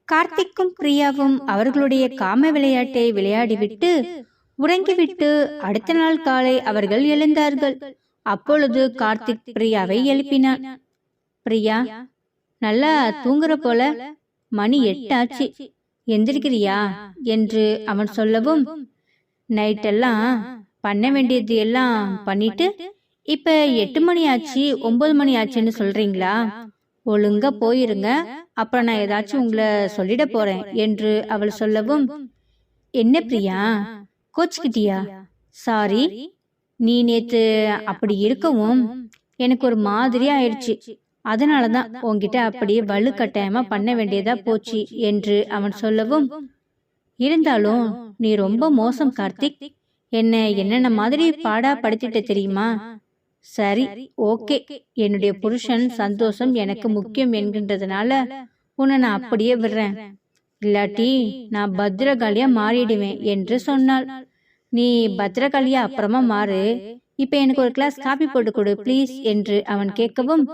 கார்த்திக்கும் பிரியாவும் அவர்களுடைய காம விளையாட்டை விளையாடிவிட்டு உறங்கிவிட்டு அடுத்த நாள் காலை அவர்கள் எழுந்தார்கள். அப்பொழுது கார்த்திக் பிரியாவை எழுப்பினான். பிரியா, நல்லா தூங்குற போல, மணி 8 ஆச்சு, எந்திரிக்கிறியா என்று அவன் சொல்லவும், நைட்டெல்லாம் பண்ண வேண்டியது எல்லாம் பண்ணிட்டு இப்ப 8 மணி ஆச்சு 9 மணி ஆச்சுன்னு சொல்றீங்களா? ஒழுங்கா போயிருங்க, அப்புறம் நான் ஏதாச்சும் உங்களை சொல்லிட போறேன் என்று அவள் சொல்லவும், என்ன பிரியா கோச்சுக்கிட்டியா? சாரி, நீ நேத்து அப்படி இருக்கவும் எனக்கு ஒரு மாதிரியா ஆயிடுச்சு, அதனாலதான் உன்கிட்ட அப்படியே வலுக்கட்டாயமா பண்ண வேண்டியதா போச்சு என்று அவன் சொல்லவும், இருந்தாலும் நீ ரொம்ப மோசம் கார்த்திக், என்னென்ன மாதிரி பாடா படுத்திட்ட தெரியுமா? சரி, ஓகே, என்னுடைய புருஷன் சந்தோஷம் எனக்கு முக்கியம் என்கின்றதுனால உன்னை நான் அப்படியே விடுறேன், இல்லாட்டி நான் பத்திரகாளியா மாறிடுவேன் என்று சொன்னாள். நீ பத்திரகாளியா அப்புறமா மாறு, இப்ப எனக்கு ஒரு கிளாஸ் காபி போட்டு கொடு ப்ளீஸ் என்று அவன் கேட்கவும்,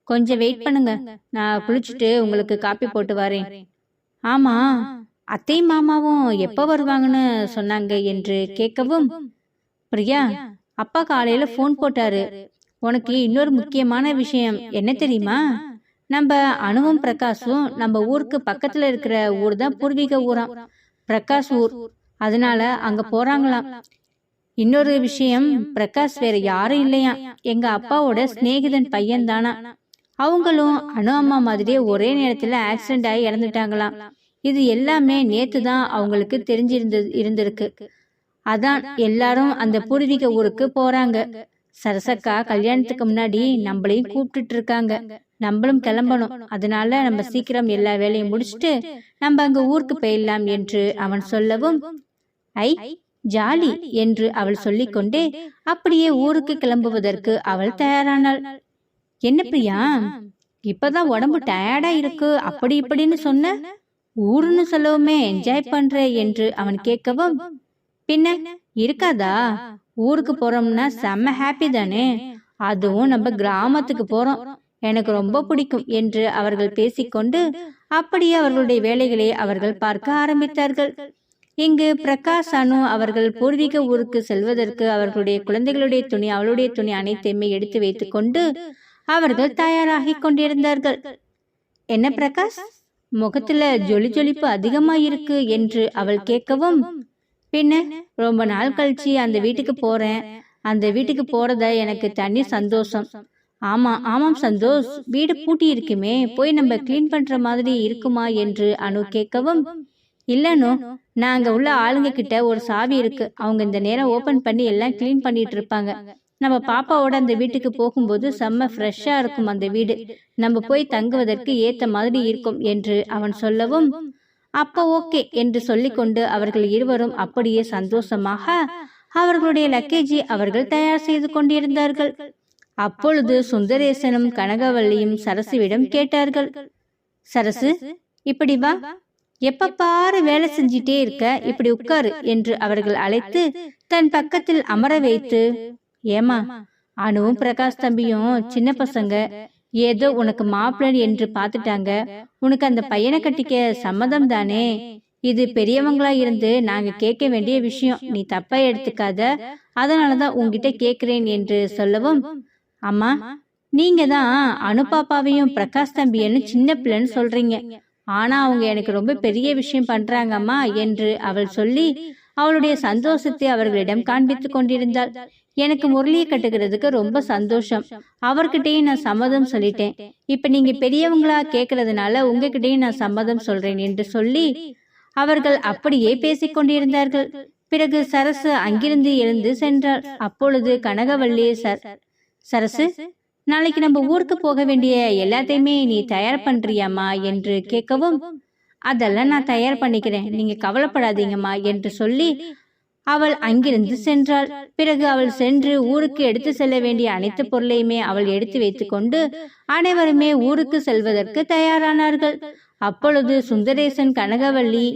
கொஞ்சம் வெயிட் பண்ணுங்க, நான் குளிச்சுட்டு உங்களுக்கு காப்பி போட்டு வரேன். ஆமா, அத்தை மாமாவும் எப்ப வருவாங்கன்னு சொன்னாங்க என்று கேட்கவும், பிரியா, அப்பா காலையில போன் போட்டாரு, உனக்கு இன்னொரு முக்கியமான விஷயம் என்ன தெரியுமா? நம்ம அனுவும் பிரகாஷும் நம்ம ஊருக்கு பக்கத்துல இருக்கிற ஊர் தான் பூர்வீக ஊராம், பிரகாஷ் ஊர், அதனால அங்க போறாங்களாம். இன்னொரு விஷயம், பிரகாஷ் வேற யாரும் இல்லையா, எங்க அப்பாவோட சிநேகிதன் பையன் தானா. அவங்களும் அனு அம்மா மாதிரியே ஒரே நேரத்துல ஆக்சிடென்ட் ஆகி இறந்துட்டாங்களாம். இது எல்லாமே நேத்து தான் அவங்களுக்கு இருந்திருக்கு. அதான் எல்லாரும் அந்த பூர்வீக ஊருக்கு போறாங்க. சரசக்கா கல்யாணத்துக்கு முன்னாடி நம்மளையும் கூப்பிட்டு இருக்காங்க, நம்மளும் கிளம்பணும், அதனால நம்ம சீக்கிரம் எல்லா வேலையும் முடிச்சுட்டு நம்ம அங்க ஊருக்கு போயிடலாம் என்று அவன் சொல்லவும், ஐ ஜாலி என்று அவள் சொல்லிக்கொண்டே அப்படியே ஊருக்கு கிளம்புவதற்கு அவள் தயாரானாள். என்ன பிரியா, இப்பதான் உடம்பு டயர்டா இருக்கு அப்படி இப்படின்னு சொன்ன, ஊருன்னு சொல்லவுமே என்ஜாய் பண்ற என்று அவன் கேட்கவும், பின்ன இருக்காதா, ஊருக்கு போறோம்னா செம்ம ஹாப்பி தானே, அதுவும் நம்ம கிராமத்துக்கு போறோம், எனக்கு ரொம்ப பிடிக்கும் என்று அவர்கள் பேசிக்கொண்டு அப்படியே அவர்களுடைய வேலைகளை அவர்கள் பார்க்க ஆரம்பித்தார்கள். இங்கு பிரகாஷ் அனு அவர்கள் பூர்வீக ஊருக்கு செல்வதற்கு அவர்களுடைய குழந்தைகளுடைய துணி, அவளுடைய துணி அனைத்தையுமே எடுத்து வைத்துக் கொண்டு அவர்கள் தயாராகி கொண்டிருந்தார்கள். என்ன பிரகாஷ், முகத்துல ஜொலி ஜொலிப்பு அதிகமா இருக்கு என்று அவள் கேட்கவும், பின்ன ரொம்ப நாள் கழிச்சு அந்த வீட்டுக்கு போறேன், அந்த வீட்டுக்கு போறத எனக்கு தனி சந்தோஷம். ஆமாம் சந்தோஷ், வீடு பூட்டி இருக்குமே, போய் நம்ம கிளீன் பண்ற மாதிரி இருக்குமா என்று அனு கேட்கவும், இல்லனோ, நான் அங்க உள்ள ஆளுங்க கிட்ட ஒரு சாவி இருக்கு, அவங்க இந்த நேரம் ஓபன் பண்ணி எல்லாம் கிளீன் பண்ணிட்டு இருப்பாங்க, நம்ம பாப்பாவோட அந்த வீட்டுக்கு போகும்போது செம்ம ஃப்ரெஷ்ஷா இருக்கும் அந்த வீடு, நம்ம போய் தங்குவதற்கு ஏத்த மாதிரி இருக்கும் என்று அவன் சொல்லவும், அப்ப ஓகே என்று சொல்லிக்கொண்டு அவர்கள் இருவரும் அப்படியே சந்தோஷமாக அவர்களுடைய லக்கேஜை அவர்கள் தயார் செய்து கொண்டிருந்தார்கள். அப்பொழுது சுந்தரேசனும் கனகவல்லியும் சரசுவிடம் கேட்டார்கள், சரசு, இப்படி வா, எப்ப பாரு வேலை செஞ்சிட்டே இருக்க, இப்படி உட்காரு என்று அவர்கள் அழைத்து தன் பக்கத்தில் அமர வைத்து, ஏமா, அனுவும் பிரகாஷ் தம்பியும் சின்ன பசங்க, ஏதோ உனக்கு மாப்பிள்ளை என்று பாத்துட்டாங்க, உனக்கு அந்த பையனை கட்டிக்க சம்மதம் தானே, இது பெரியவங்களா இருந்து நாங்க கேட்க வேண்டிய விஷயம், நீ தப்பா எடுத்துக்காத, அதனாலதான் உங்ககிட்ட கேக்குறேன் என்று சொல்லவும், அம்மா, நீங்க தான் அனு பாப்பாவையும் பிரகாஷ் தம்பியன்னு சின்ன பிள்ளைன்னு சொல்றீங்க, ஆனா அவங்க எனக்கு ரொம்ப பெரிய விஷயம் பண்றாங்கம்மா என்று அவள் சொல்லி அவளுடைய சந்தோஷத்தை அவர்களிடம் காண்பித்து கொண்டிருந்தாள். எனக்கு முரளியை கட்டுகிறதுக்கு ரொம்ப சந்தோஷம், அவர்கிட்டயும் நான் சம்மதம் சொல்லிட்டேன், இப்ப நீங்க பெரியவங்களா கேக்குறதுனால உங்ககிட்டயும் நான் சம்மதம் சொல்றேன் என்று சொல்லி அவர்கள் அப்படியே பேசிக்கொண்டிருந்தார்கள். பிறகு சரசு அங்கிருந்து எழுந்து சென்றாள். அப்பொழுது கனகவல்லி, சரசு, நாளைக்கு நம்ம ஊருக்கு போக வேண்டிய எல்லாத்தையுமே நீ தயார் பண்றியாமா என்று கேட்கவும், அதெல்லாம் நான் தயார் பண்ணிக்கிறேன், நீங்க கவலைப்படாதீங்கம்மா என்று சொல்லி அவள் அங்கிருந்து சென்றாள். பிறகு அவள் சென்று ஊருக்கு எடுத்து செல்ல வேண்டிய அனைத்து பொருளையுமே அவள் எடுத்து வைத்துக் கொண்டு அனைவருமே ஊருக்கு செல்வதற்கு தயாரானார்கள். அப்பொழுது சுந்தரேசன் கனகவல்லி,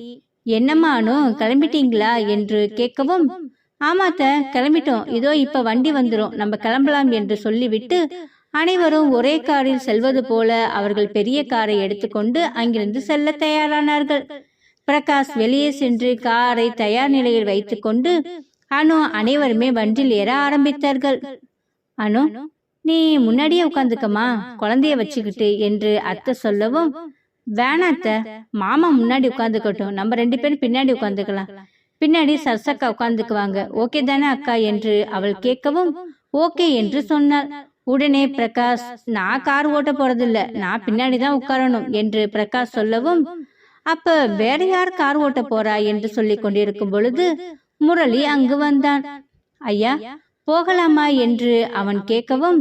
என்னம்மானோ கிளம்பிட்டீங்களா என்று கேட்கவும், ஆமாத்த கிளம்பிட்டோம், இதோ இப்ப வண்டி வந்துரும், நம்ம கிளம்பலாம் என்று சொல்லிவிட்டு அனைவரும் ஒரே காரில் செல்வது போல அவர்கள் பெரிய காரை எடுத்துக்கொண்டு அங்கிருந்து செல்ல தயாரானார்கள். பிரகாஷ் வெளியே சென்று காரை தயார் நிலையில் வைத்துக்கொண்டு அனு அனைவருமே வண்டில் ஏற ஆரம்பித்தார்கள். அனு, நீ முன்னாடியே உட்காந்துக்கமா, குழந்தைய வச்சுக்கிட்டு என்று அத்தை சொல்லவும், வேணாத்த, மாமா முன்னாடி உட்காந்துக்கட்டும், நம்ம 2 பேரும் பின்னாடி உட்காந்துக்கலாம், பின்னாடி சர்சக்கா உட்காந்துக்குவாங்க, ஓகே தானே அக்கா என்று அவள் கேட்கவும் ஓகே என்று சொன்னாள். உடனே பிரகாஷ், நான் கார் ஓட்ட போறதில்ல, நான் பின்னாடிதான் உட்காரணும் என்று பிரகாஷ் சொல்லவும், அப்ப வேற யார் கார் ஓட்ட போறா என்று சொல்லி கொண்டிருக்கும் பொழுது முரளி அங்கு வந்தான். ஐயா, போகலாமா என்று அவன் கேட்கவும்,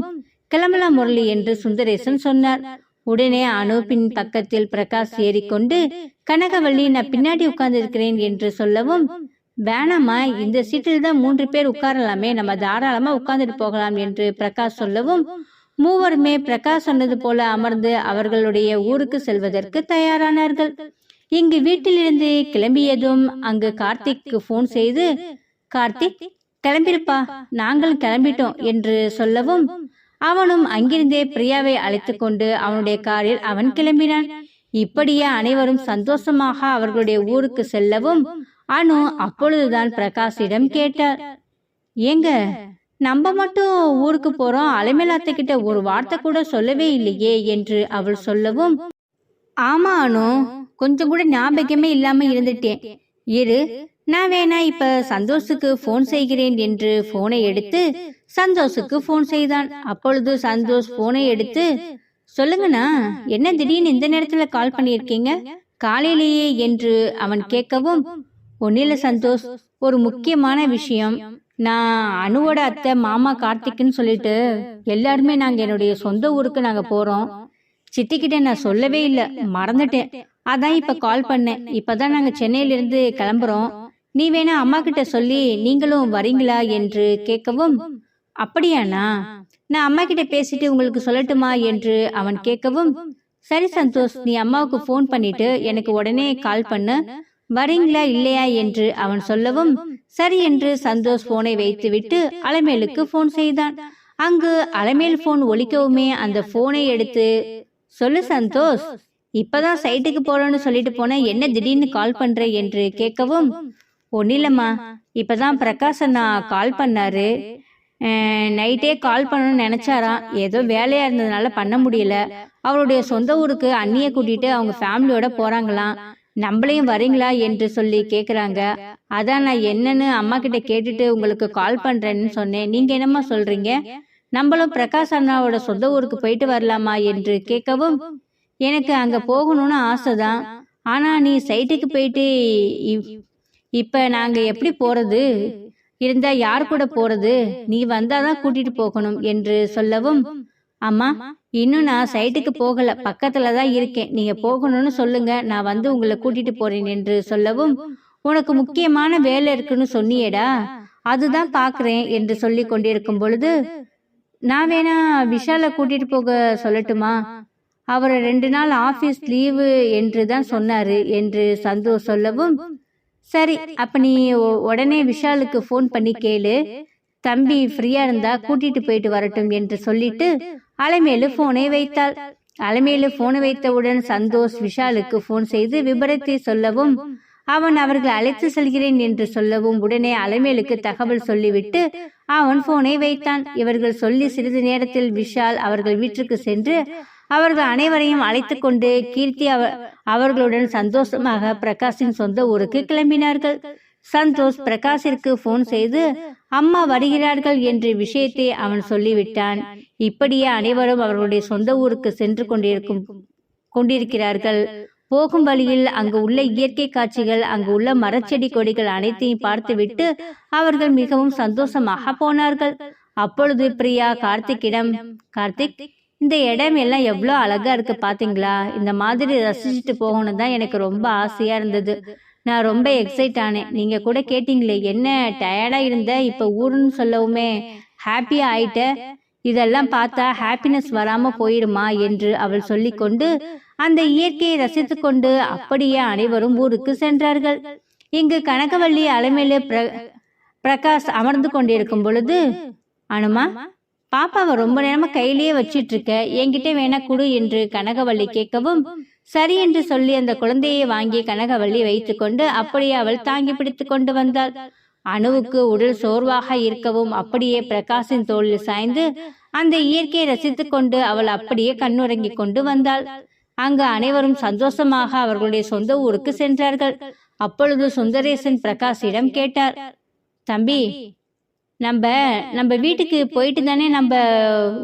கிளம்பலாம் முரளி என்று சுந்தரேசன் சொன்னார். உடனே அனூப்பின் பக்கத்தில் பிரகாஷ் ஏறிக்கொண்டு, கனகவள்ளி, நான் பின்னாடி உட்கார்ந்து இருக்கிறேன் என்று சொல்லவும், வேணாமா, இந்த சீட்டில் தான் 3 பேர் உட்காரலாமே, நம்ம தாராளமா உட்கார்ந்துட்டு போகலாம் என்று பிரகாஷ் சொல்லவும், மூவருமே பிரகாஷ் சொன்னது போல அமர்ந்து அவர்களுடைய ஊருக்கு செல்வதற்கு தயாரானார்கள். இங்கு வீட்டிலிருந்து கிளம்பியதும் அங்கு கார்த்திக்கு போன் செய்து, கார்த்திக் கிளம்பிருப்பா, நாங்கள் கிளம்பிட்டோம் என்று சொல்லவும், அவனும் அங்கிருந்தே பிரியாவை அழைத்து கொண்டு அவனுடைய காரில் அவன் கிளம்பினான். இப்படியே அனைவரும் சந்தோஷமாக அவர்களுடைய ஊருக்கு செல்லவும் அனு அப்பொழுதுதான் பிரகாஷிடம் கேட்டார், ஏங்க, நம்ம மட்டும் ஊருக்கு போறோம், அலைமேலாத்த கிட்ட ஒரு வார்த்தை கூட சொல்லவே இல்லையே என்று அவள் சொல்லவும், ஆமா அனு, கொஞ்சம் கூட ஞாபகமே இல்லாம இருந்துட்டேன், இரு, நான் வேணா இப்ப சந்தோஷுக்கு போன் செய்கிறேன் என்று போனை எடுத்து சந்தோஷுக்கு போன் செய்தான். அப்பொழுது சந்தோஷ் போனை எடுத்து, சொல்லுங்கண்ணா, என்ன திடீர்னு இந்த நேரத்துல கால் பண்ணியிருக்கீங்க காலையிலேயே என்று அவன் கேட்கவும், ஒன்னில சந்தோஷ், ஒரு முக்கியமான விஷயம், நான் அனுவோட அத்தை மாமா கார்த்திக்னு சொல்லிட்டு எல்லாருமே நாங்க என்னுடைய சொந்த ஊருக்கு நாங்க போறோம், சித்திக்கிட்ட நான் சொல்லவே இல்லை, மறந்துட்டேன், அதான் இப்ப கால் பண்ணேன், இப்பதான் நாங்க சென்னையில இருந்து கிளம்புறோம், நீ வேணா அம்மா கிட்ட சொல்லி நீங்களும் வரீங்களா என்று கேட்கவும், அப்படியாண்ணா, நான் அம்மா கிட்ட பேசிட்டு உங்களுக்கு சொல்லட்டுமா என்று அவன் கேட்கவும், சரி சந்தோஷ், நீ அம்மாவுக்கு போன் பண்ணிட்டு எனக்கு உடனே கால் பண்ணு, வரீங்களா இல்லையா என்று அவன் சொல்லவும், சரி என்று சந்தோஷ் போனை வைத்துவிட்டு அலமேலுக்கு போன் செய்தான். அங்கு அலமேல் போன் ஒலிக்கவுமே அந்த போனை எடுத்து, சொல்லு சந்தோஷ், இப்பதான் சைட்டுக்கு போறோன்னு சொல்லிட்டு போன, என்ன திடீர்னு கால் பண்ற என்று கேட்கவும், ஒன்னில்லம்மா, இப்பதான் பிரகாஷ் அண்ணா கால் பண்ணாரு, நைட்டே கால் பண்ணணும்னு நினைச்சாராம், ஏதோ வேலையா இருந்ததுனால பண்ண முடியல, அவருடைய சொந்த ஊருக்கு அண்ணிய கூட்டிட்டு அவங்க ஃபேமிலியோட போறாங்களாம், நம்மளையும் வரீங்களா என்று சொல்லி கேக்குறாங்க, அதான் நான் என்னன்னு அம்மா கிட்ட கேட்டுட்டு உங்களுக்கு கால் பண்றேன்னு சொன்னேன், நீங்க என்னம்மா சொல்றீங்க, நம்மளும் பிரகாஷ் அண்ணாவோட சொந்த ஊருக்கு போயிட்டு வரலாமா என்று கேட்கவும், எனக்கு அங்க போகணும்னு ஆசைதான், ஆனா நீ சைட்டுக்கு போயிட்டு இப்ப நாங்க எப்படி போறது, இருந்தா யார் கூட போறது, நீ வந்தாதான் கூட்டிட்டு போகணும் என்று சொல்லவும், அம்மா, இன்னும் நான் சைட்டுக்கு போகல, பக்கத்துலதான் இருக்கேன், நீங்க போகணும்னு சொல்லுங்க, நான் வந்து உங்களை கூட்டிட்டு போறேன் என்று சொல்லவும், உனக்கு முக்கியமான வேலை இருக்குன்னு சொன்னியேடா, அதுதான் பாக்குறேன் என்று சொல்லி கொண்டிருக்கும் பொழுது, நான் வேணா விஷால கூட்டிட்டு போக சொல்லட்டுமா, அவரை 2 நாள் ஆபீஸ் லீவு என்று தான் சொன்னாரு என்று சந்தோஷ் சொல்லவும், சரி, அப்ப நீ உடனே விஷாலுக்கு போன் பண்ணி கேளு, தம்பி ஃப்ரீயா இருந்தா கூட்டிட்டு போயிட்டு வரட்டும் என்று சொல்லிட்டு அலமேலு போனை வைத்தாள். அலமேலு போனை வைத்தவுடன் சந்தோஷ் விஷாலுக்கு போன் செய்து விபரத்தை சொல்லவும், அவன் அவர்கள் அழைத்து செல்கிறேன் என்று சொல்லவும், உடனே அலமேலுக்கு தகவல் சொல்லிவிட்டு அவன் போனை வைத்தான். இவர்கள் சொல்லி சிறிது நேரத்தில் விஷால் அவர்கள் வீட்டுக்கு சென்று அவர்கள் அனைவரையும் அழைத்து கொண்டு கீர்த்தி அவர்களுடன் சந்தோஷமாக பிரகாஷின் சொந்த ஊருக்கு கிளம்பினார்கள். சந்தோஷ் பிரகாஷிற்கு போன் செய்து அம்மா வருகிறார்கள் என்ற விஷயத்தை அவன் சொல்லிவிட்டான். இப்படியே அனைவரும் அவர்களுடைய சொந்த ஊருக்கு சென்று கொண்டிருக்கிறார்கள். போகும் வழியில் அங்கு உள்ள இயற்கை காட்சிகள், அங்கு உள்ள மரச்செடி கொடிகள் அனைத்தையும் பார்த்துவிட்டு அவர்கள் மிகவும் சந்தோஷமாக போனார்கள். அப்பொழுது பிரியா கார்த்திக்கிடம், கார்த்திக், இந்த இடம் எல்லாம் எவ்வளோ அழகா இருக்கு பாத்தீங்களா, இந்த மாதிரி ரசிச்சுட்டு போகணும் தான் எனக்கு ரொம்ப ஆசையா இருந்தது, நான் ரொம்ப எக்ஸைட் ஆனேன், நீங்க கூட கேட்டீங்களே என்ன டயர்டா இருந்த, இப்ப ஊருன்னு சொல்லவுமே ஹாப்பியா ஆயிட்ட, இதெல்லாம் பார்த்தா ஹாப்பினஸ் வராம போயிடுமா என்று அவள் சொல்லிக்கொண்டு அந்த இயற்கையை ரசித்து கொண்டு அப்படியே அனைவரும் ஊருக்கு சென்றார்கள். இங்கு கனகவள்ளி அலமேலு பிரகாஷ் அமர்ந்து கொண்டிருக்கும் பொழுது, அனுமா, பாப்பாவை ரொம்ப நேரமா கையிலேயே வச்சிட்டு இருக்க, என்கிட்ட வேணா குடு என்று கனகவள்ளி கேட்கவும், சரி என்று சொல்லி அந்த குழந்தையை வாங்கி கனகவள்ளி வைத்து கொண்டு அப்படியே அவள் தாங்கி பிடித்து கொண்டு வந்தாள். அணுவுக்கு உடல் சோர்வாக இருக்கவும் அப்படியே பிரகாஷின் தோளில் சாய்ந்து அந்த இயற்கையை ரசித்து கொண்டு அவள் அப்படியே கண்ணுறங்கி கொண்டு வந்தாள். அங்கு அனைவரும் சந்தோஷமாக அவர்களுடைய சொந்த ஊருக்கு சென்றார்கள். அப்பொழுது சுந்தரேசன் பிரகாஷிடம் கேட்டார், தம்பி, நம்ம நம்ம வீட்டுக்கு போயிட்டு தானே நம்ம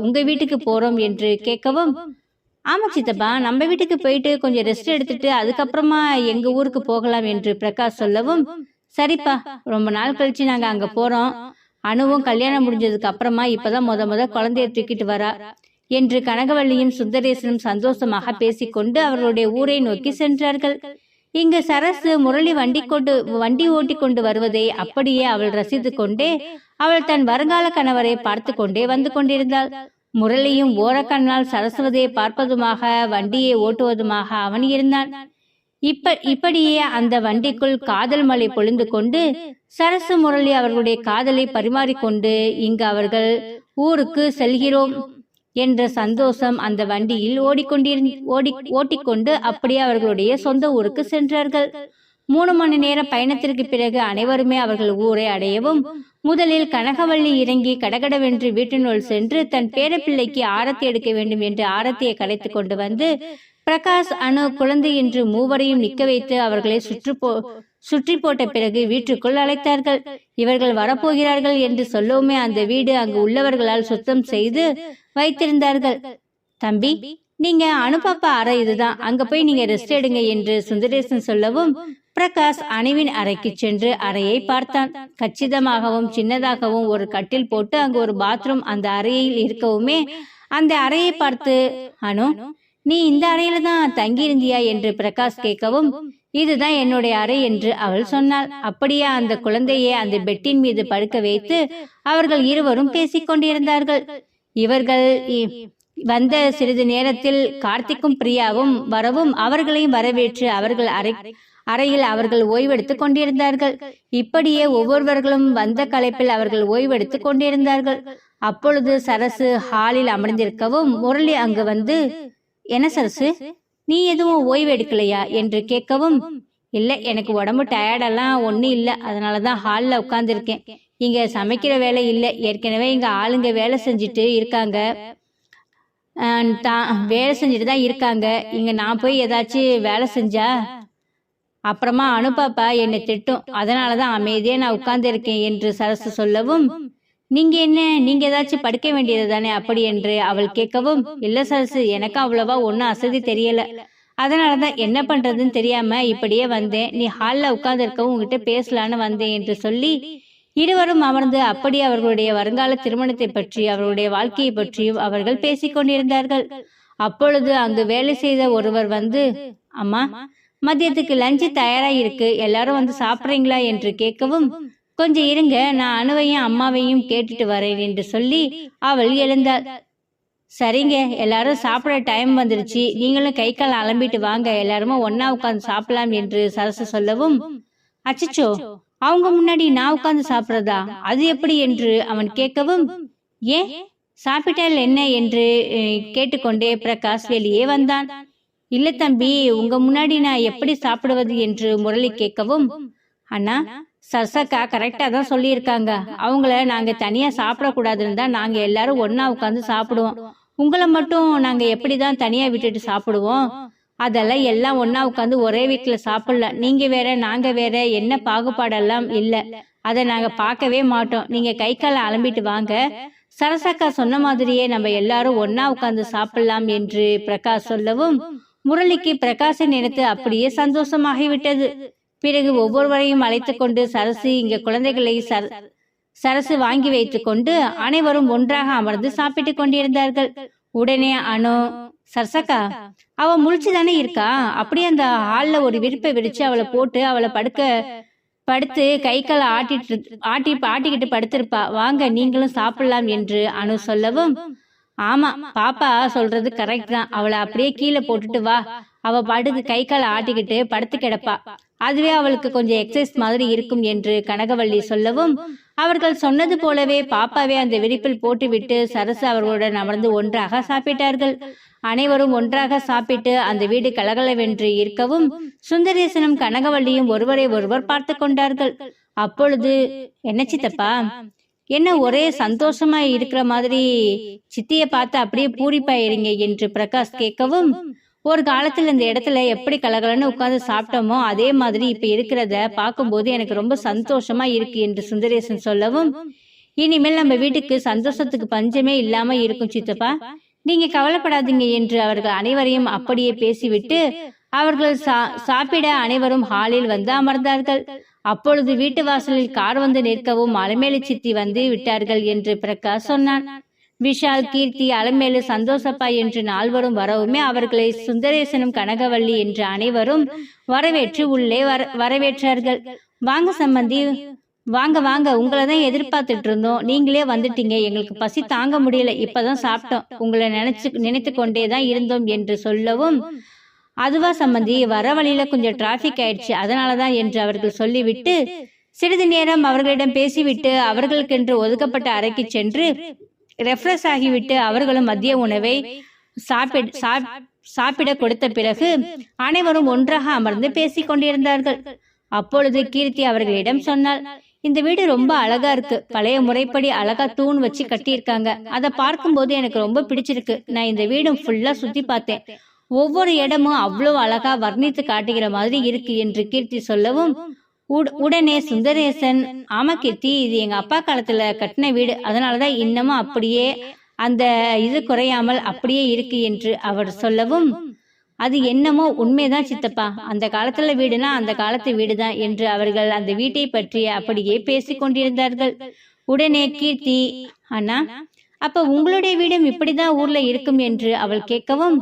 உங்க வீட்டுக்கு போறோம் என்று கேட்கவும், ஆமா சித்தப்பா, நம்ம வீட்டுக்கு போயிட்டு கொஞ்சம் ரெஸ்ட் எடுத்துட்டு அதுக்கப்புறமா எங்க ஊருக்கு போகலாம் என்று பிரகாஷ் சொல்லவும், சரிப்பா, ரொம்ப நாள் கழிச்சு நாங்க அங்க போறோம். அணுவும் கல்யாணம் முடிஞ்சதுக்கு அப்புறமா இப்பதான் முத குழந்தைய தூக்கிட்டு வரா என்று கனகவள்ளியும் சுந்தரேசனும் சந்தோஷமாக பேசிக்கொண்டு அவர்களுடைய ஊரை நோக்கி சென்றார்கள். இங்கு சரசு முரளி வண்டி ஓட்டி கொண்டு வருவதை அப்படியே அவள் ரசித்து கொண்டே அவள் தன் வருங்கால கணவரை பார்த்து கொண்டே வந்து கொண்டிருந்தாள். முரளியும் ஓரக்கண்ணால் சரசுவதை பார்ப்பதுமாக வண்டியை ஓட்டுவதுமாக அவன் இருந்தான். இப்படியே அந்த வண்டிக்குள் காதல் மழை பொழிந்து கொண்டு சரசு முரளி அவர்களுடைய காதலை பரிமாறிக்கொண்டு இங்கு அவர்கள் ஊருக்கு செல்கிறோம் என்ற சந்தோஷம் அந்த வண்டியில் ஓட்டிக்கொண்டு அப்படியே அவர்களுடைய சொந்த ஊருக்கு சென்றார்கள். 3 மணி நேர பயணத்திற்கு பிறகு அனைவருமே அவர்கள் ஊரை அடையவும் முதலில் கனகவள்ளி இறங்கி கடகடவென்று வீட்டினுள் சென்று தன் பேரப்பிள்ளைக்கு ஆரத்தி எடுக்க வேண்டும் என்று ஆரத்தியை கலைத்து கொண்டு வந்து பிரகாஷ், அணு, குழந்தை என்று மூவரையும் நிற்க வைத்து அவர்களை சுற்றி போட்ட பிறகு வீட்டுக்குள் அழைத்தார்கள். இவர்கள் வரப்போகிறார்கள் என்று சொல்லவுமே அந்த வீடு அங்கு உள்ளவர்களால் சுத்தம் செய்து வைத்திருந்தார்கள். தம்பி, நீங்க அனுப்பாப்பா அறை இதுதான், அங்க போய் நீங்க ரெஸ்ட் எடுங்க என்று சுந்தரேசன் சொல்லவும் பிரகாஷ் அணுவின் அறைக்கு சென்று அறையை பார்த்தான். கச்சிதமாகவும் சின்னதாகவும் ஒரு கட்டில் போட்டு அங்கு ஒரு பாத்ரூம் அந்த அறையில் இருக்கவுமே அந்த அறையை பார்த்து, அனு, நீ இந்த அறையில தான் தங்கி இருந்தியா என்று பிரகாஷ் கேட்கவும், இதுதான் என்னுடைய அறை என்று அவள் சொன்னாள். அப்படியே அந்த குழந்தையை அந்த பெட்டின் மீது படுக்க வைத்து அவர்கள் இருவரும் பேசிக்கொண்டிருந்தார்கள். இவர்கள் வந்த சிறிது நேரத்தில் கார்த்திக்கும் பிரியாவும் வரவும் அவர்களையும் வரவேற்று அவர்கள் அறையில் அவர்கள் ஓய்வெடுத்துக் கொண்டிருந்தார்கள். இப்படியே ஒவ்வொருவர்களும் வந்த களைப்பில் அவர்கள் ஓய்வெடுத்துக் கொண்டிருந்தார்கள். அப்பொழுது சரசு ஹாலில் அமர்ந்திருக்கவும் முரளி அங்கு வந்து, என்ன சரசு, நீ எதுவும் ஓய்வு எடுக்கலையா என்று கேட்கவும், இல்ல, எனக்கு உடம்பு டயர்டெல்லாம் ஒன்றும் இல்லை, அதனாலதான் ஹாலில் உட்கார்ந்துருக்கேன். இங்க சமைக்கிற வேலை இல்லை, ஏற்கனவே இங்க ஆளுங்க வேலை செஞ்சுட்டு இருக்காங்க, வேலை செஞ்சுட்டு தான் இருக்காங்க. இங்க நான் போய் ஏதாச்சும் வேலை செஞ்சா அப்புறமா அனுப்பாப்பா என்னை திட்டும், அதனாலதான் அமைதியா நான் உட்கார்ந்து இருக்கேன் என்று சரசு சொல்லவும், நீங்க ஏதாச்சும் படுக்க வேண்டியது தானே அப்படி என்று அவள் கேட்கவும், இல்ல சரசு, எனக்கு அவ்வளவா ஒன்னும் அசதி தெரியல, அதனாலதான் என்ன பண்றதுன்னு தெரியாம இப்படியே வந்தேன். நீ ஹால்ல உட்கார்ந்து இருக்கவும் உங்ககிட்ட பேசலான்னு வந்தேன் என்று சொல்லி இருவரும் அமர்ந்து அப்படி அவர்களுடைய வருங்கால திருமணத்தை பற்றி அவர்களுடைய வாழ்க்கையை பற்றியும் அவர்கள் பேசிக்கொண்டிருந்தார்கள். அப்பொழுது அங்கு வேலை செய்த ஒருவர் வந்து, அம்மா, மதியத்துக்கு லஞ்சு தயாரா இருக்கு, எல்லாரும் வந்து சாப்பிட்றீங்களா என்று கேட்கவும், கொஞ்சம் இருங்க, நான் அணுவையும் அம்மாவையும் கேட்டுட்டு வரேன் என்று சொல்லி அவள் எழுந்தாள். சரிங்க, எல்லாரும் சாப்பிட டைம் வந்துருச்சு, நீங்களும் கை கால் அலம்பிட்டு வாங்க, எல்லாருமே ஒன்னா உட்கார்ந்து சாப்பிடலாம் என்று சரசு சொல்லவும், அச்சச்சோ, அவங்க முன்னாடி நான் உட்கார்ந்து சாப்பிட்றதா, அது எப்படி என்று அவன் கேட்கவும், ஏன், சாப்பிட்டால் என்ன என்று கேட்டுக்கொண்டே பிரகாஷ் வெளியே வந்தான். இல்ல தம்பி, உங்க முன்னாடி நான் எப்படி சாப்பிடுவது என்று முரளி கேட்கவும், அண்ணா, சரசக்கா கரெக்டா தான் சொல்லியிருக்காங்க, அவங்கள நாங்க தனியா சாப்பிடக்கூடாதுன்னு தான் நாங்க எல்லாரும் ஒன்னா உட்காந்து சாப்பிடுவோம், உங்களை மட்டும் நாங்க எப்படிதான் தனியா விட்டுட்டு சாப்பிடுவோம், அதெல்லாம் எல்லாம் ஒன்னா உட்காந்து ஒரே வீட்டுல சாப்பிடலாம், நீங்க வேற நாங்க வேற, என்ன பாகுபாடெல்லாம் இல்ல, அதை நாங்க பார்க்கவே மாட்டோம், நீங்க கை கால அலம்பிட்டு வாங்க, சரசக்கா சொன்ன மாதிரியே நம்ம எல்லாரும் ஒன்னா உட்காந்து சாப்பிடலாம் என்று பிரகாஷ் சொல்லவும் முரளிக்கு பிரகாஷை நினைத்து அப்படியே சந்தோஷமாகிவிட்டது. பிறகு ஒவ்வொருவரையும் அழைத்து கொண்டு சரசு இங்க குழந்தைகளை சரசு வாங்கி வைத்து கொண்டு அனைவரும் ஒன்றாக அமர்ந்து சாப்பிட்டு கொண்டிருந்தார்கள். உடனே அனு, சரசக்கா, அவ முழிச்சுதானே இருக்கா, அப்படியே அந்த ஹால்ல ஒரு விரிப்பை விரிச்சு அவளை போட்டு அவளை படுத்து கை காலை ஆட்டிக்கிட்டு படுத்திருப்பா, வாங்க நீங்களும் சாப்பிடலாம் என்று அனு சொல்லவும், ஆமா, பாப்பா சொல்றது கரெக்ட் தான். அவளை அப்படியே கீழே போட்டுட்டு வா. அவ பாட்டுக்கு கை காலை ஆட்டிக்கிட்டு படுத்து கிடப்பா. அதுவே அவளுக்கு கொஞ்சம் எக்ஸசைஸ் மாதிரி இருக்கும் என்று கனகவள்ளி சொல்லவும், அவர்கள் சொன்னது போலவே பாப்பாவே அந்த விரிப்பில் போட்டுவிட்டு சரசு அவர்களுடன் அமர்ந்து ஒன்றாக சாப்பிட்டார்கள். அனைவரும் ஒன்றாக சாப்பிட்டு அந்த வீடு கலகலவென்று இருக்கவும் சுந்தரேசனும் கனகவள்ளியும் ஒருவரை ஒருவர் பார்த்து கொண்டார்கள். அப்பொழுது, என்ன சித்தப்பா, என்ன ஒரே சந்தோஷமா இருக்கிற மாதிரி சித்திய பார்த்து அப்படியே பூரிப்பாயிருங்க என்று பிரகாஷ் கேட்கவும், ஒரு காலத்துல இந்த இடத்துல எப்படி கலகலன்னு உட்கார்ந்து சாப்பிட்டோமோ அதே மாதிரி இப்ப இருக்கிறத பார்க்கும்போது எனக்கு ரொம்ப சந்தோஷமா இருக்கு என்று சுந்தரேசன் சொல்லவும், இனிமேல் நம்ம வீட்டுக்கு சந்தோஷத்துக்கு பஞ்சமே இல்லாம இருக்கும் சித்தப்பா, நீங்க கவலைப்படாதீங்க என்று அவர்கள் அனைவரையும் அப்படியே பேசிவிட்டு அவர்கள் சாப்பிட அனைவரும் ஹாலில் வந்து அமர்ந்தார்கள். அப்பொழுது வீட்டு வாசலில் கார் வந்து நிற்கவும் அலமேலு சித்தி வந்து விட்டார்கள் என்று பிரகாஷ் சொன்னான். விஷால், கீர்த்தி, அலமேலு, சந்தோஷப்பா என்று நால்வரும் வரவுமே அவர்களை சுந்தரேசனும் கனகவள்ளி என்று அனைவரும் வரவேற்று உள்ளே வரவேற்றார்கள். வாங்க சம்பந்தி, வாங்க வாங்க, உங்களை தான் எதிர்பார்த்துட்டு இருந்தோம், நீங்களே வந்துட்டீங்க, எங்களுக்கு பசி தாங்க முடியல, இப்பதான் சாப்பிட்டோம், உங்களை நினைத்து கொண்டேதான் இருந்தோம் என்று சொல்லவும், அதுவா சம்பந்தி, வர வழியில கொஞ்சம் டிராபிக் ஆயிடுச்சு, அதனாலதான் என்று அவர்கள் சொல்லிவிட்டு சிறிது நேரம் அவர்களிடம் பேசிவிட்டு அவர்களுக்கென்று ஒதுக்கப்பட்ட அறைக்கு சென்று ரெஃப்ரெஷ் ஆகிவிட்டு அவர்களும் மதிய உணவை சாப்பிட கொடுத்த பிறகு அனைவரும் ஒன்றாக அமர்ந்து பேசிக் கொண்டிருந்தார்கள். அப்பொழுது கீர்த்தி அவர்களிடம் சொன்னாள், இந்த வீடு ரொம்ப அழகா இருக்கு, பழைய முறைப்படி அழகா தூண் வச்சு கட்டியிருக்காங்க, அதை பார்க்கும்போது எனக்கு ரொம்ப பிடிச்சிருக்கு, நான் இந்த வீடும் ஃபுல்லா சுத்தி பார்த்தேன், ஒவ்வொரு இடமும் அவ்வளவு அழகா வர்ணித்து காட்டுகிற மாதிரி இருக்கு என்று கீர்த்தி சொல்லவும், உடனே சுந்தரேசன், ஆமா கீர்த்தி, இது எங்க அப்பா காலத்துல கட்டின வீடு, அதனாலதான் இன்னமும் அப்படியே அந்த இது குறையாமல் அப்படியே இருக்கு என்று அவர் சொல்லவும், அது என்னமோ உண்மைதான் சித்தப்பா, அந்த காலத்துல வீடுனா அந்த காலத்து வீடுதான் என்று அவர்கள் அந்த வீட்டை பற்றி அப்படியே பேசிக் கொண்டிருந்தார்கள். உடனே கீர்த்தி, அண்ணா, அப்ப உங்களுடைய வீடும் இப்படிதான் ஊர்ல இருக்கும் என்று அவள் கேட்கவும்,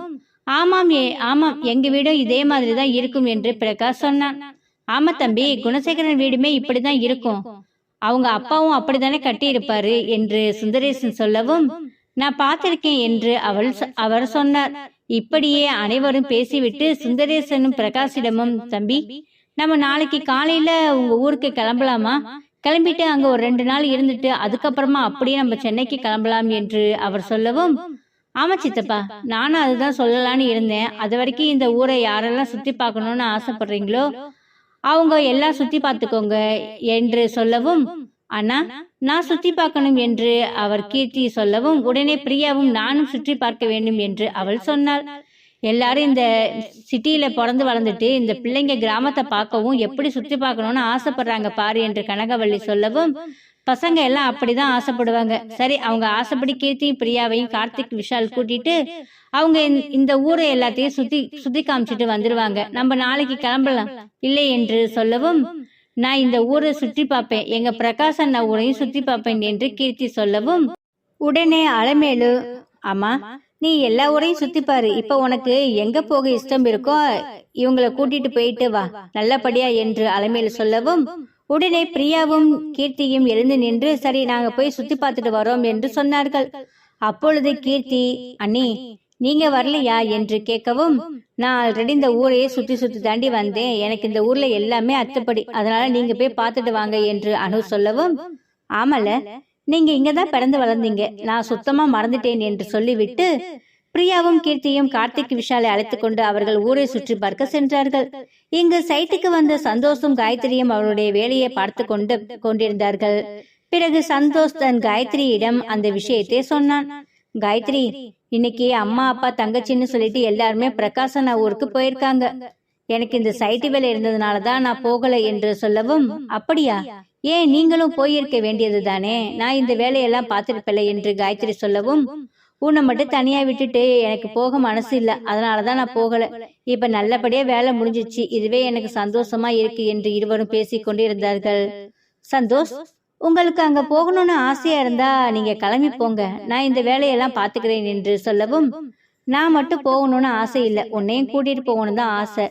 ஆமாம் ஆமாம், எங்க வீடும் இதே மாதிரிதான் இருக்கும் என்று பிரகாஷ் சொன்னான். ஆமா தம்பி, குணசேகரன் வீடுமே இப்படிதான் இருக்கும், அவங்க அப்பாவும் அப்படித்தானே கட்டி இருப்பாரு என்று சுந்தரேசன் சொல்லவும், நான் பார்த்திருக்கேன் என்று அவர் சொன்னார். இப்படியே அனைவரும் பேசிவிட்டு சுந்தரேசனும் பிரகாஷிடமும், தம்பி, நம்ம நாளைக்கு காலையில உங்க ஊருக்கு கிளம்பலாமா, கிளம்பிட்டு அங்க ஒரு 2 நாள் இருந்துட்டு அதுக்கப்புறமா அப்படியே நம்ம சென்னைக்கு கிளம்பலாம் என்று அவர் சொல்லவும், ஆமா சித்தப்பா, நானும் அதுதான் சொல்லலான்னு இருந்தேன், அது வரைக்கும் இந்த ஊரை யாரெல்லாம் சுத்தி பார்க்கணும்னு ஆசைப்படுறீங்களோ அவங்க எல்லாம் சுத்தி பார்த்துக்கோங்க என்று சொல்லவும், அண்ணா, நான் சுத்தி பார்க்கணும் என்று அவர் கீர்த்தி சொல்லவும், உடனே பிரியாவும் நானும் சுற்றி பார்க்க வேண்டும் என்று அவள் சொன்னாள். எல்லாரும் இந்த சிட்டியில பிறந்து வளர்ந்துட்டு இந்த பிள்ளைங்க கிராமத்தை பார்க்கவும் எப்படி சுத்தி பார்க்கணும்னு ஆசைப்படுறாங்க பாரு என்று கனகவள்ளி சொல்லவும், பசங்க எல்லாம் அப்படிதான் ஆசைப்படுவாங்க, சரி அவங்க ஆசைப்படி கீர்த்தியும் பிரியாவையும் கார்த்திக் விஷால் கூட்டிட்டு அவங்க இந்த ஊரை எல்லாத்தையும் சுத்தி காமிச்சிட்டு வந்துருவாங்க, நம்ம நாளைக்கு கிளம்பலாம் இல்லை என்று சொல்லவும், நான் இந்த ஊரை சுற்றி பார்ப்பேன், எங்க பிரகாஷ் அண்ணா ஊரையும் சுத்தி பார்ப்பேன் என்று கீர்த்தி சொல்லவும், உடனே அலமேலு, ஆமா, நீ எல்லா ஊரையும் சுத்தி பாரு, இப்ப உனக்கு எங்க போக இஷ்டம் இருக்கோ இவங்களை கூட்டிட்டு போயிட்டு வா நல்லபடியா என்று அலமேலு சொல்லவும், உடனே பிரியாவும் கீர்த்தியும் எழுந்து நின்று, சரி நாங்க போய் சுத்தி பார்த்துட்டு வரோம் என்று சொன்னார்கள். அப்பொழுது கீர்த்தி, அண்ணி நீங்க வரலையா என்று கேட்கவும், நான் ஆல்ரெடி இந்த ஊரையே சுத்தி தாண்டி வந்தேன், எனக்கு இந்த ஊர்ல எல்லாமே அத்துப்படி, அதனால நீங்க போய் பார்த்துட்டு வாங்க என்று அனு சொல்லவும், ஆமல, நீங்க இங்கதான் பிறந்து வளர்ந்தீங்க, நான் சுத்தமா மறந்துட்டேன் என்று சொல்லிவிட்டு பிரியாவும் கீர்த்தியும் கார்த்திக் விஷாலை அழைத்து கொண்டு அவர்கள் ஊரை சுற்றி பார்க்க சென்றார்கள். இங்கு சைட்டுக்கு வந்த சந்தோஷும் காயத்ரியும் அவருடைய வேலையை பார்த்து கொண்டிருந்தார்கள். பிறகு சந்தோஷ் தன் காயத்ரியிடம் அந்த விஷயத்தை சொன்னான். காயத்ரி, இன்னைக்கு அம்மா அப்பா தங்கச்சின்னு சொல்லிட்டு எல்லாருமே பிரகாசன் ஊருக்கு போயிருக்காங்க, எனக்கு இந்த சைட்டு வேலை இருந்ததுனாலதான் நான் போகல என்று சொல்லவும், அப்படியா, ஏன் நீங்களும் போயிருக்க வேண்டியது தானே, நான் இந்த வேலையெல்லாம் பார்த்திருப்பல என்று காயத்ரி சொல்லவும், உன்னை மட்டும் தனியா விட்டுட்டு எனக்கு போக மனசு இல்ல, அதனாலதான் நான் போகல, இப்ப நல்லபடியா வேலை முடிஞ்சிச்சு, இதுவே எனக்கு சந்தோஷமா இருக்கு என்று இருவரும் பேசிக் கொண்டு இருந்தார்கள். சந்தோஷ், உங்களுக்கு அங்க போகணும்னு ஆசையா இருந்தா நீங்க கிளம்பி போங்க, நான் இந்த வேலையெல்லாம் பாத்துக்கிறேன் என்று சொல்லவும், நான் மட்டும் போகணும்னு ஆசை இல்ல, உன்னையும் கூட்டிட்டு போகணும் தான் ஆசை,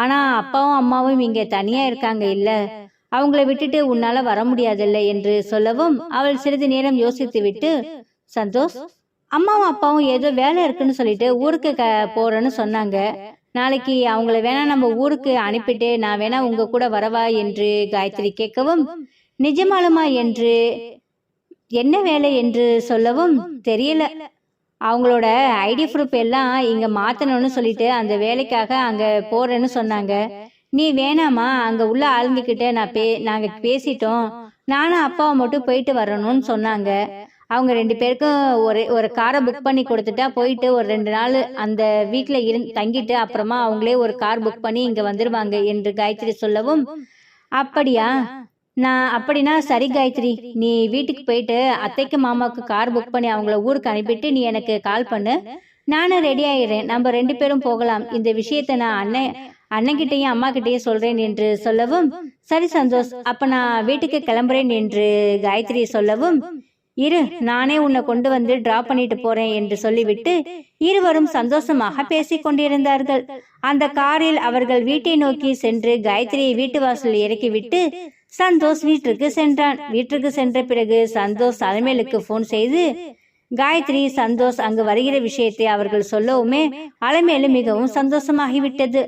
ஆனா அப்பாவும் அம்மாவும் இங்க தனியா இருக்காங்க இல்ல, அவங்கள விட்டுட்டு உன்னால வர முடியாதில்ல என்று சொல்லவும், அவள் சிறிது நேரம் யோசித்து விட்டு, சந்தோஷ், அம்மாவும் அப்பாவும் ஏதோ வேலை இருக்குன்னு சொல்லிட்டு ஊருக்கு போறேன்னு சொன்னாங்க. நாளைக்கு அவங்கள வேணா நம்ம ஊருக்கு அனுப்பிட்டு நான் வேணா உங்க கூட வரவா என்று காயத்ரி கேட்கவும், நிஜமாலுமா என்று என்ன வேலை என்று சொல்லவும், தெரியல, அவங்களோட ஐடி ப்ரூஃப் எல்லாம் இங்க மாத்தணும்னு சொல்லிட்டு அந்த வேலைக்காக அங்க போறேன்னு சொன்னாங்க. நீ வேணாமா, அங்க உள்ள ஆளுங்க கிட்ட நாங்க பேசிட்டோம், நானும் அப்பாவை மட்டும் போயிட்டு வரணும்னு சொன்னாங்க. அவங்க 2 பேருக்கும் ஒரு காரை புக் பண்ணி கொடுத்துட்டா போயிட்டு ஒரு 2 நாள் அந்த வீட்டுல தங்கிட்டு அப்புறமா அவங்களே ஒரு கார் புக் பண்ணி இங்க வந்துருவாங்க என்று காயத்ரி சொல்லவும், அப்படியா, அப்படின்னா சரி காயத்ரி, நீ வீட்டுக்கு போயிட்டு அத்தைக்கு மாமாவுக்கு கார் புக் பண்ணி அவங்கள ஊருக்கு அனுப்பிட்டு நீ எனக்கு கால் பண்ணு, நானும் ரெடி ஆயிடுறேன், நம்ம 2 பேரும் போகலாம். இந்த விஷயத்த நான் அண்ணன்கிட்டையும் அம்மா கிட்டையும் சொல்றேன் என்று சொல்லவும், சரி சந்தோஷ், அப்ப நான் வீட்டுக்கு கிளம்புறேன் என்று காயத்ரி சொல்லவும், இரு, நானே உன்னை கொண்டு வந்து டிராப் பண்ணிட்டு போறேன் என்று சொல்லிவிட்டு இருவரும் சந்தோஷமாக பேசிக் கொண்டிருந்தார்கள். அந்த காரில் அவர்கள் வீட்டை நோக்கி சென்று காயத்ரியை வீட்டு வாசலில் இறக்கிவிட்டு சந்தோஷ் வீட்டிற்கு சென்றான். வீட்டிற்கு சென்ற பிறகு சந்தோஷ் அலமேலுக்கு போன் செய்து காயத்ரி சந்தோஷ் அங்கு வருகிற விஷயத்தை அவர்கள் சொல்லவுமே அலமேலு மிகவும் சந்தோஷமாகிவிட்டது.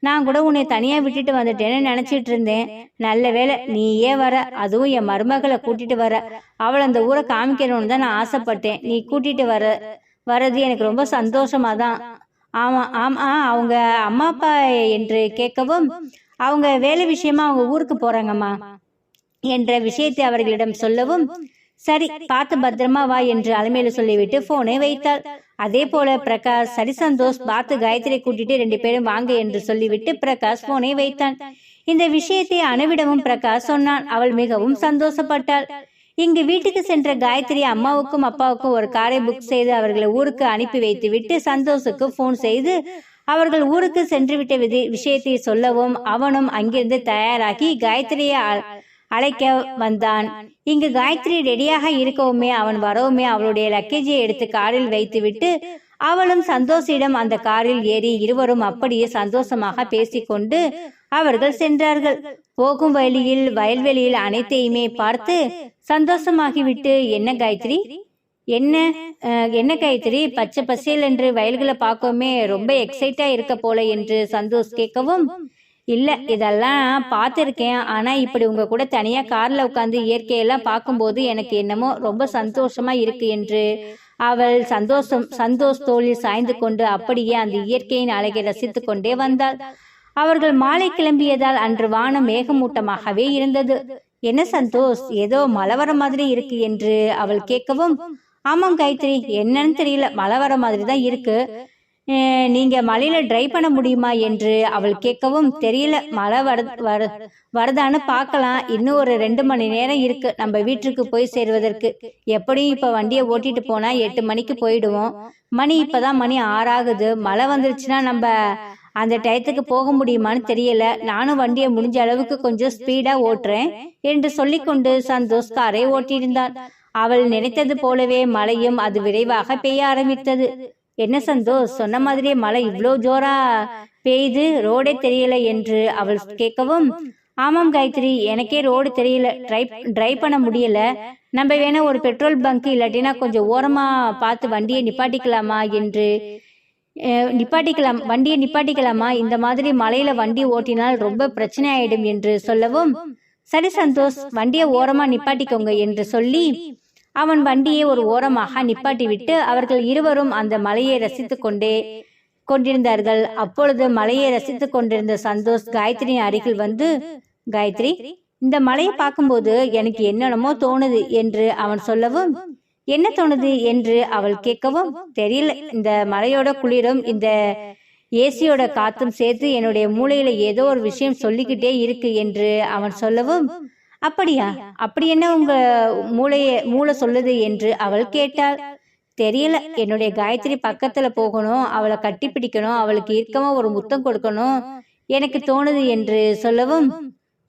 நான் கூட உன்னை தனியா விட்டுட்டு வந்துட்டேன்னு நினைச்சிட்டு இருந்தேன், நல்ல வேலை நீயே வர, அதுவும் என் மருமகளை கூட்டிட்டு வர, அவளை அந்த ஊரை காமிக்கணும்னு தான் நான் ஆசைப்பட்டேன், நீ கூட்டிட்டு வர்றது எனக்கு ரொம்ப சந்தோஷமா தான். ஆமா ஆமா, அவங்க அம்மா அப்பா என்று கேட்கவும், அவங்க வேலை விஷயமா அவங்க ஊருக்கு போறாங்கம்மா என்ற விஷயத்தை அவர்களிடம் சொல்லவும், சரி பார்த்து பத்திரமா வா என்று அலமேலு சொல்லிவிட்டு போனை வைத்தாள். அதே போல பிரகாஷ், சரி சந்தோஷ், பார்த்து காயத்ரி கூட்டிட்டு 2 பேரும் வாங்க என்று சொல்லிவிட்டு பிரகாஷ் போனை வைத்தான். இந்த விஷயத்தை அனுவிடமும் பிரகாஷ் சொன்னான். அவள் மிகவும் சந்தோஷப்பட்டாள். இங்கு வீட்டுக்கு சென்ற காயத்ரி அம்மாவுக்கும் அப்பாவுக்கும் ஒரு காரை புக் செய்து அவர்களை ஊருக்கு அனுப்பி வைத்து விட்டு சந்தோஷுக்கு போன் செய்து அவர்கள் ஊருக்கு சென்று விட்ட விஷயத்தை சொல்லவும் அவனும் அங்கிருந்து தயாராகி காயத்ரியை அழைக்க வந்தான். இங்கு காயத்ரி ரெடியாக இருக்கவுமே அவன் வரவுமே அவளுடைய லக்கேஜை எடுத்து காரில் வைத்து விட்டு அவளும் சந்தோஷிடம் அந்த காரில் ஏறி இருவரும் அப்படியே சந்தோஷமாக பேசிக்கொண்டு அவர்கள் சென்றார்கள். போகும் வழியில் வயல்வெளியில் அனைத்தையுமே பார்த்து சந்தோஷமாகிவிட்டு, என்ன காயத்ரி, என்ன காயத்ரி, பச்சை பசேல் என்று வயல்களை பார்க்கவுமே ரொம்ப எக்ஸைட்டா இருக்க போல என்று சந்தோஷ் கேட்கவும், இல்ல இதெல்லாம் பார்த்துருக்கேன், ஆனா இப்படி உங்க கூட தனியா கார்ல உட்காந்து இயற்கையெல்லாம் பார்க்கும்போது எனக்கு என்னமோ ரொம்ப சந்தோஷமா இருக்கு என்று அவள் சந்தோஷ் தோளில் சாய்ந்து கொண்டு அப்படியே அந்த இயற்கையின் அழகை ரசித்து கொண்டே வந்தாள். அவர்கள் மாலை கிளம்பியதால் அன்று வானம் மேகமூட்டமாகவே இருந்தது. என்ன சந்தோஷ், ஏதோ மழை வர மாதிரி இருக்கு என்று அவள் கேட்கவும், ஆமாம் காயத்ரி, என்னன்னு தெரியல, மழை வர மாதிரி தான் இருக்கு, நீங்க மழையில டிரைவ் பண்ண முடியுமா என்று அவள் கேட்கவும், தெரியல, மழை வருதான்னு பார்க்கலாம், இன்னும் ஒரு 2 மணி நேரம் இருக்கு நம்ம வீட்டுக்கு போய் சேருவதற்கு, எப்படியும் இப்ப வண்டியை ஓட்டிட்டு போனா 8 மணிக்கு போயிடுவோம், மணி இப்பதான் மணி 6 ஆகுது, மழை வந்துருச்சுன்னா நம்ம அந்த டயத்துக்கு போக முடியுமான்னு தெரியல, நானும் வண்டியை முடிஞ்ச அளவுக்கு கொஞ்சம் ஸ்பீடா ஓட்டுறேன் என்று சொல்லிக்கொண்டு சந்தோஷ் காரை ஓட்டியிருந்தான். அவள் நினைத்தது போலவே மழையும் அது விரைவாக பெய்ய ஆரம்பித்தது. என்ன சந்தோஷ், சொன்ன மாதிரியே மழை இவ்வளோ ஜோரா பெய்து, ரோடே தெரியல என்று அவள் கேட்கவும், ஆமாம் காயத்ரி, எனக்கே ரோடு தெரியல, டிரைவ் பண்ண முடியல, நம்ம வேணா ஒரு பெட்ரோல் பங்க் இல்லாட்டினா கொஞ்சம் ஓரமா பார்த்து வண்டியை நிப்பாட்டிக்கலாமா, இந்த மாதிரி மழையில வண்டி ஓட்டினால் ரொம்ப பிரச்சனை ஆயிடும் என்று சொல்லவும், சரி சந்தோஷ், வண்டியை ஓரமா நிப்பாட்டிக்கோங்க என்று சொல்லி அவன் வண்டியை ஒரு ஓரமாக நிப்பாட்டி விட்டு அவர்கள் இருவரும் அந்த மலையை ரசித்து கொண்டிருந்தார்கள். அப்பொழுது மலையை ரசித்து கொண்டிருந்த சந்தோஷ் காயத்ரியின் அருகில் வந்து, காயத்ரி, இந்த மலையை பார்க்கும்போது எனக்கு என்னென்னமோ தோணுது என்று அவன் சொல்லவும், என்ன தோணுது என்று அவள் கேட்கவும், தெரியல, இந்த மலையோட குளிரும் இந்த ஏசியோட காத்தும் சேர்த்து என்னுடைய மூளையில ஏதோ ஒரு விஷயம் சொல்லிக்கிட்டே இருக்கு என்று அவன் சொல்லவும், அப்படியா, அப்படி என்ன உங்க மூளை சொல்லுது என்று அவள் கேட்டாள். தெரியல, என்னுடைய காயத்ரி பக்கத்துல போகணும், அவளை கட்டி பிடிக்கணும், அவளுக்கு இறுக்கமா ஒரு முத்தம் கொடுக்கணும் எனக்கு தோணுது என்று சொல்லவும்,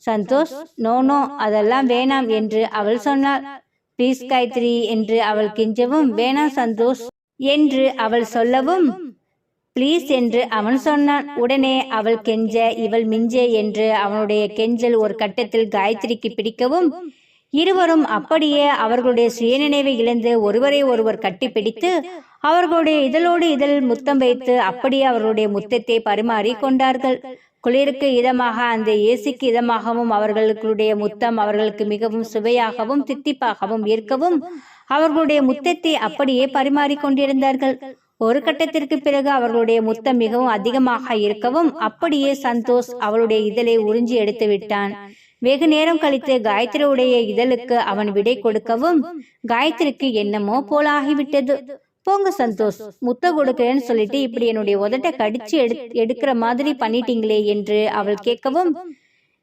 சந்தோஷ், நோ அதெல்லாம் வேணாம் என்று அவள் சொன்னாள். ப்ளீஸ் காயத்ரி என்று அவள் கெஞ்சவும், வேணாம் சந்தோஷ் என்று அவள் சொல்லவும், ப்ளீஸ் என்று அவன் சொன்னான். உடனே அவள் கெஞ்ச இவள் மிஞ்ச என்று அவனுடைய கெஞ்சல் ஒரு கட்டத்தில் காயத்ரிக்கு பிடிக்கவும், இருவரும் அப்படியே அவர்களுடைய சுயநினைவை இழந்து ஒருவரை ஒருவர் கட்டிப்பிடித்து அவர்களுடைய இதழோடு இதழ் முத்தம் வைத்து அப்படியே அவர்களுடைய முத்தத்தை பரிமாறி கொண்டார்கள். குளிருக்கு இதமாக அந்த ஏசிக்கு இதமாகவும் அவர்களுடைய முத்தம் அவர்களுக்கு மிகவும் சுவையாகவும் தித்திப்பாகவும் இருக்கவும் அவர்களுடைய முத்தத்தை அப்படியே பரிமாறி கொண்டிருந்தார்கள். ஒரு கட்டத்திற்கு பிறகு அவர்களுடைய முத்தம் மிகவும் அதிகமாக இருக்கவும் அப்படியே சந்தோஷ் அவளுடைய இதழை உறிஞ்சி எடுத்து விட்டான். வெகு நேரம் கழித்து காயத்ரியுடைய இதழுக்கு அவன் விடை கொடுக்கவும் காயத்ரிக்கு என்னமோ போல ஆகிவிட்டது. போங்க சந்தோஷ், முத்த கொடுக்கிறேன்னு சொல்லிட்டு இப்படி என்னுடைய உதட்டை கடிச்சு எடுக்கிற மாதிரி பண்ணிட்டீங்களே என்று அவள் கேட்கவும்,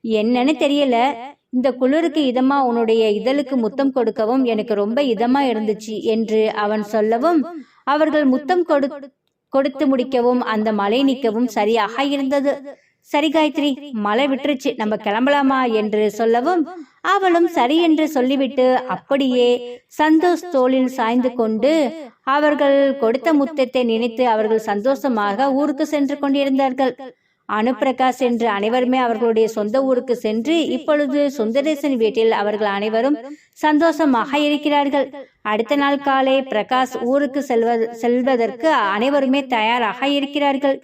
என்னன்னு தெரியல, இந்த குளிருக்கு இதமா உன்னுடைய இதழுக்கு முத்தம் கொடுக்கவும் எனக்கு ரொம்ப இதமா இருந்துச்சு என்று அவன் சொல்லவும் அவர்கள் முத்தம் கொடுத்து முடிக்கவும் அந்த மழை நிற்கவும் சரியாக இருந்தது. சரி காயத்ரி, மழை விட்டுருச்சு, நம்ம கிளம்பலாமா என்று சொல்லவும் அவளும் சரி என்று சொல்லிவிட்டு அப்படியே சந்தோஷ் தோளில் சாய்ந்து கொண்டு அவர்கள் கொடுத்த முத்தத்தை நினைத்து அவர்கள் சந்தோஷமாக ஊருக்கு சென்று கொண்டிருந்தார்கள். அனுப்பிரகாஷ் என்று அனைவருமே அவர்களுடைய சொந்த ஊருக்கு சென்று இப்பொழுது சுந்தரேசன் வீட்டில் அவர்கள் அனைவரும் சந்தோஷமாக இருக்கிறார்கள். அடுத்த நாள் காலை பிரகாஷ் ஊருக்கு செல்வதற்கு அனைவருமே தயாராக இருக்கிறார்கள்.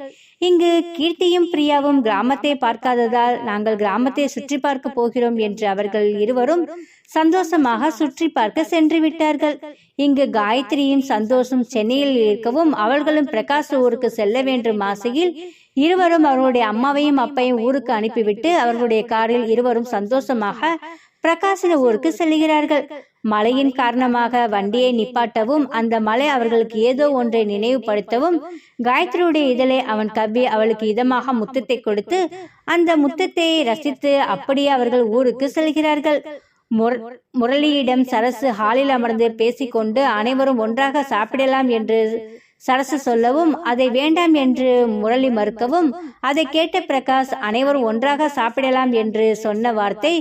இங்கு கீர்த்தியும் பிரியாவும் கிராமத்தை பார்க்காததால் நாங்கள் கிராமத்தை சுற்றி பார்க்க போகிறோம் என்று அவர்கள் இருவரும் சந்தோஷமாக சுற்றி பார்க்க சென்று விட்டார்கள். இங்கு காயத்ரியும் சந்தோஷும் சென்னையில் இருக்கவும் அவர்களும் பிரகாஷ் ஊருக்கு செல்ல வேண்டும் ஆசையில் இருவரும் அவர்களுடைய அம்மாவையும் அப்பையும் ஊருக்கு அனுப்பிவிட்டு அவர்களுடைய காரில் இருவரும் சந்தோஷமாக பிரகாஷின் ஊருக்கு செல்கிறார்கள். மழையின் காரணமாக வண்டியை நிப்பாட்டவும் அந்த மழை அவர்களுக்கு ஏதோ ஒன்றை நினைவுபடுத்தவும் காயத்ரியுடைய இதழை அவன் கவ்வி அவளுக்கு இதமாக முத்தத்தை கொடுத்து அந்த முத்தத்தை ரசித்து அப்படியே அவர்கள் ஊருக்கு செல்கிறார்கள். முரளியிடம் சரசு ஹாலில் அமர்ந்து பேசிக்கொண்டு அனைவரும் ஒன்றாக சாப்பிடலாம் என்று சரசு சொல்லவும் அதை வேண்டாம் என்று முரளி மறுக்கவும் அதை கேட்ட பிரகாஷ் அனைவரும் ஒன்றாக சாப்பிடலாம் என்று சொன்ன வார்த்தை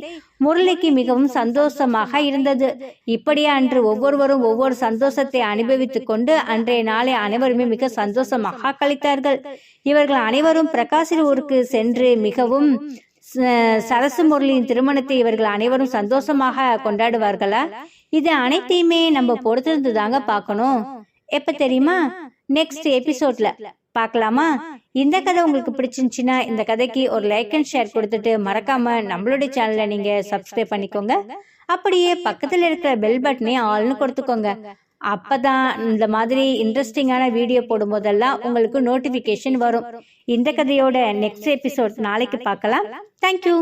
முரளிக்கு மிகவும் சந்தோஷமாக இருந்தது. இப்படியே அன்று ஒவ்வொருவரும் ஒவ்வொரு சந்தோஷத்தை அனுபவித்துக் கொண்டு அன்றைய நாளை அனைவருமே மிக சந்தோஷமாக கழித்தார்கள். இவர்கள் அனைவரும் பிரகாஷின் ஊருக்கு சென்று மிகவும் சரசு முரளியின் திருமணத்தை இவர்கள் அனைவரும் சந்தோஷமாக கொண்டாடுவார்களா? இது அனைத்தையுமே நம்ம பொறுத்திருந்து தாங்க பார்க்கணும். எப்ப தெரியுமா? நெக்ஸ்ட் எபிசோட்ல பார்க்கலாமா? இந்த கதை உங்களுக்கு பிடிச்சிருந்துச்சுன்னா இந்த கதைக்கு ஒரு லைக் அண்ட் ஷேர் கொடுத்துட்டு மறக்காம நம்மளுடைய சேனலை நீங்க சப்ஸ்கிரைப் பண்ணிக்கோங்க. அப்படியே பக்கத்துல இருக்கிற பெல் பட்டனே ஆல்னு கொடுத்துக்கோங்க. அப்பதான் இந்த மாதிரி இன்ட்ரெஸ்டிங்கான வீடியோ போடும் போதெல்லாம் உங்களுக்கு நோட்டிபிகேஷன் வரும். இந்த கதையோட நெக்ஸ்ட் எபிசோட் நாளைக்கு பார்க்கலாம். தேங்க்யூ.